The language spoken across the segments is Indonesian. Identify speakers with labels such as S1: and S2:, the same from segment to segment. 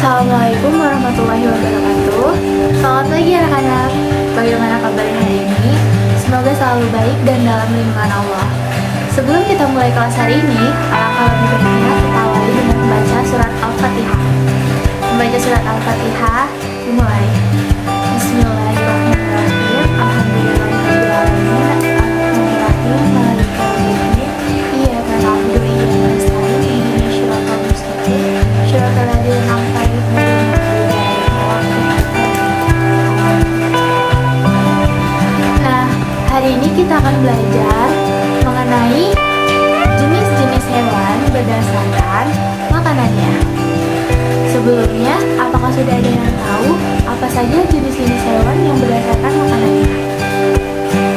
S1: Assalamualaikum warahmatullahi wabarakatuh. Selamat pagi anak-anak. Bagaimana kabarnya hari ini? Semoga selalu baik dan dalam lindungan Allah. Sebelum kita mulai kelas hari ini, alangkah lebih baiknya kita awali dengan membaca surat Al-Fatihah. Membaca surat Al-Fatihah dimulai. Bismillahirrahmanirrahim. Alhamdulillahirabbil alamin. Arrahmanirrahim. Maliki yaumiddin. Iyyaka na'budu wa iyyaka nasta'in. Ihdinas siratal mustaqim. Shiratal ladzina an'amta alaihim. Nah, hari ini kita akan belajar mengenai jenis-jenis hewan berdasarkan makanannya. Sebelumnya, apakah sudah ada yang tahu apa saja jenis-jenis hewan yang berdasarkan makanannya?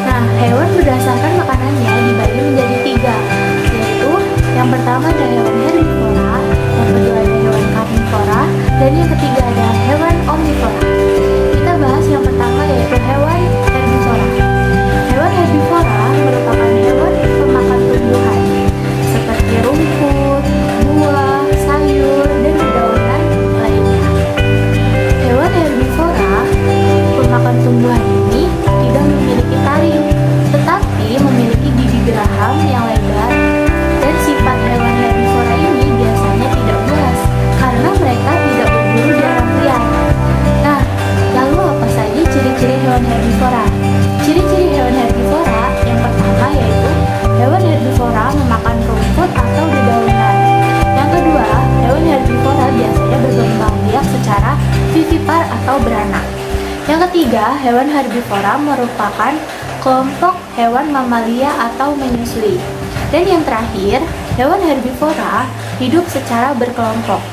S1: Nah, hewan berdasarkan makanannya dibagi menjadi 3, yaitu yang pertama ada hewan herbivora, yang kedua ada hewan karnivora, dan yang ketiga ada hewan omnivora. Kita bahas yang pertama yaitu hewan herbivora. Hewan herbivora merupakan hewan pemakan tumbuhan seperti rumput, buah, sayur, dan dedaunan lainnya. Hewan herbivora pemakan tumbuhan ini tidak memiliki taring, tetapi memiliki gigi geraham yang lebar, dan sifat hewan herbivora ini biasanya tidak buas karena mereka tidak berburu di alam liar. Nah, lalu apa saja ciri-ciri hewan herbivora? Ciri-ciri hewan herbivora yang pertama yaitu hewan herbivora memakan rumput atau dedaunan. Yang kedua, hewan herbivora biasanya berkembang biak secara vivipar atau beranak. Yang ketiga, hewan herbivora merupakan kelompok hewan mamalia atau menyusui. Dan yang terakhir, hewan herbivora hidup secara berkelompok.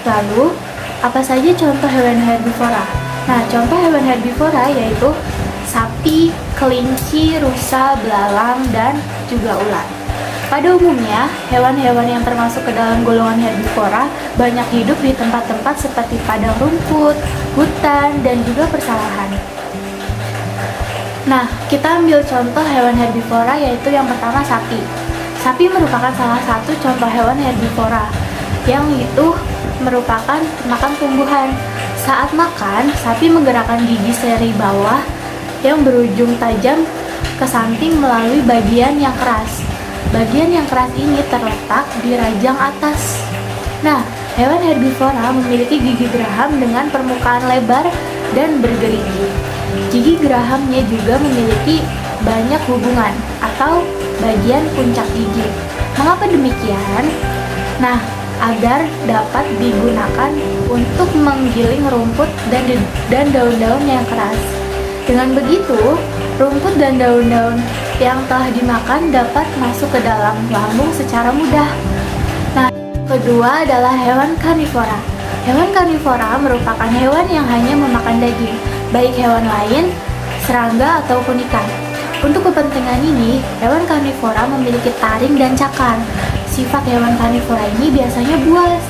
S1: Lalu, apa saja contoh hewan herbivora? Nah, contoh hewan herbivora yaitu sapi, kelinci, rusa, belalang, dan juga ular. Pada umumnya, hewan-hewan yang termasuk ke dalam golongan herbivora banyak hidup di tempat-tempat seperti padang rumput, hutan, dan juga persawahan. Nah, kita ambil contoh hewan herbivora yaitu yang pertama sapi. Sapi merupakan salah satu contoh hewan herbivora yang itu merupakan makan tumbuhan. Saat makan, sapi menggerakkan gigi seri bawah yang berujung tajam ke samping melalui bagian yang keras. Bagian yang keras ini terletak di rajang atas. Nah, hewan herbivora memiliki gigi geraham dengan permukaan lebar dan bergerigi. Gigi gerahamnya juga memiliki banyak hubungan atau bagian puncak gigi. Mengapa demikian? Nah, agar dapat digunakan untuk menggiling rumput dan daun-daun yang keras. Dengan begitu, rumput dan daun-daun yang telah dimakan dapat masuk ke dalam lambung secara mudah. Nah, kedua adalah hewan karnivora. Hewan karnivora merupakan hewan yang hanya memakan daging, baik hewan lain, serangga, ataupun ikan. Untuk kepentingan ini, hewan karnivora memiliki taring dan cakar. Sifat hewan karnivora ini biasanya buas,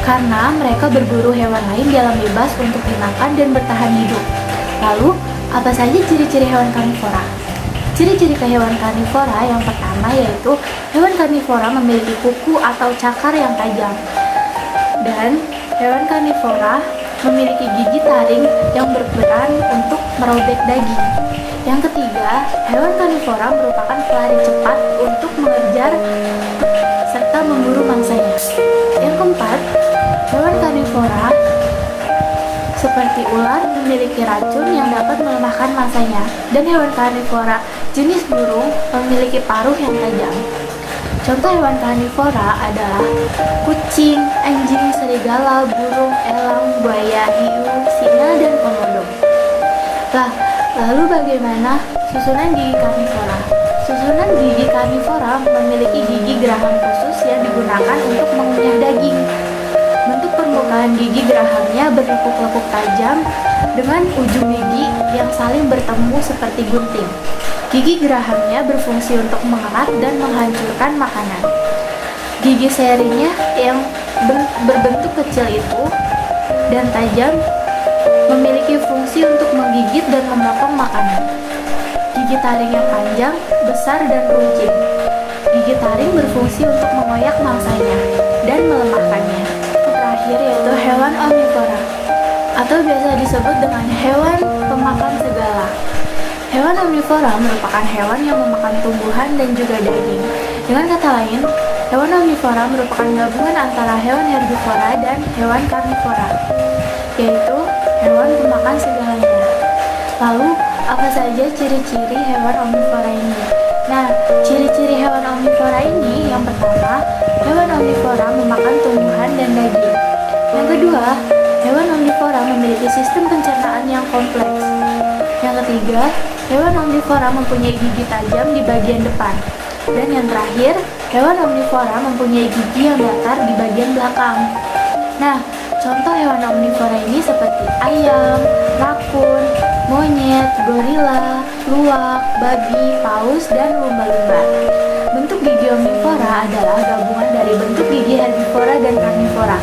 S1: karena mereka berburu hewan lain di alam bebas untuk dimakan dan bertahan hidup. Lalu, apa saja ciri-ciri hewan karnivora? Ciri-ciri hewan karnivora yang pertama yaitu hewan karnivora memiliki kuku atau cakar yang tajam. Dan hewan karnivora memiliki gigi taring yang berperan untuk merobek daging. Yang ketiga, hewan karnivora merupakan pelari cepat untuk mengejar serta memburu mangsanya. Yang keempat, hewan karnivora seperti ular memiliki racun yang dapat melemahkan mangsanya, dan hewan karnivora jenis burung memiliki paruh yang tajam. Contoh hewan karnivora adalah kucing, anjing, serigala, burung, elang, buaya, hiu, singa, dan komodo. Lalu bagaimana susunan gigi karnivora? Susunan gigi karnivora memiliki gigi geraham khusus yang digunakan untuk mengunyah daging. Bentuk permukaan gigi gerahamnya berlekuk-lekuk tajam dengan ujung gigi yang saling bertemu seperti gunting. Gigi gerahamnya berfungsi untuk mengerat dan menghancurkan makanan. Gigi serinya yang berbentuk kecil itu dan tajam memiliki fungsi untuk menggigit dan memotong makanan. Gigi taring yang panjang, besar, dan runcing. Gigi taring berfungsi untuk mengoyak mangsanya dan melemahkannya. terakhir yaitu hewan omnivora atau biasa disebut dengan hewan pemakan segala. Hewan omnivora merupakan hewan yang memakan tumbuhan dan juga daging. Dengan kata lain, hewan omnivora merupakan gabungan antara hewan herbivora dan hewan karnivora, yaitu hewan pemakan segalanya. Lalu, apa saja ciri-ciri hewan omnivora ini? Nah, ciri-ciri hewan omnivora ini yang pertama, hewan omnivora memakan tumbuhan dan daging. Yang kedua, hewan omnivora memiliki sistem pencernaan yang kompleks. Yang ketiga, hewan omnivora mempunyai gigi tajam di bagian depan. Dan yang terakhir, hewan omnivora mempunyai gigi yang datar di bagian belakang. Nah, contoh hewan omnivora ini seperti ayam, rakun, monyet, gorila, luwak, babi, paus, dan lumba-lumba. Bentuk gigi omnivora adalah gabungan dari bentuk gigi herbivora dan karnivora.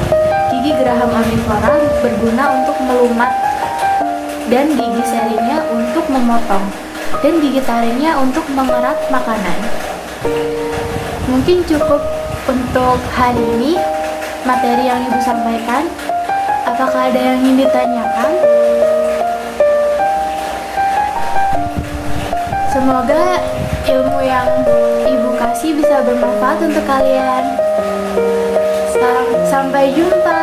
S1: Gigi geraham omnivora berguna untuk melumat, dan gigi serinya untuk memotong, dan gigi taringnya untuk mengerat makanan. Mungkin cukup untuk hari ini materi yang Ibu sampaikan. Apakah ada yang ingin ditanyakan? Semoga ilmu yang Ibu kasih bisa bermanfaat untuk kalian. Sampai jumpa.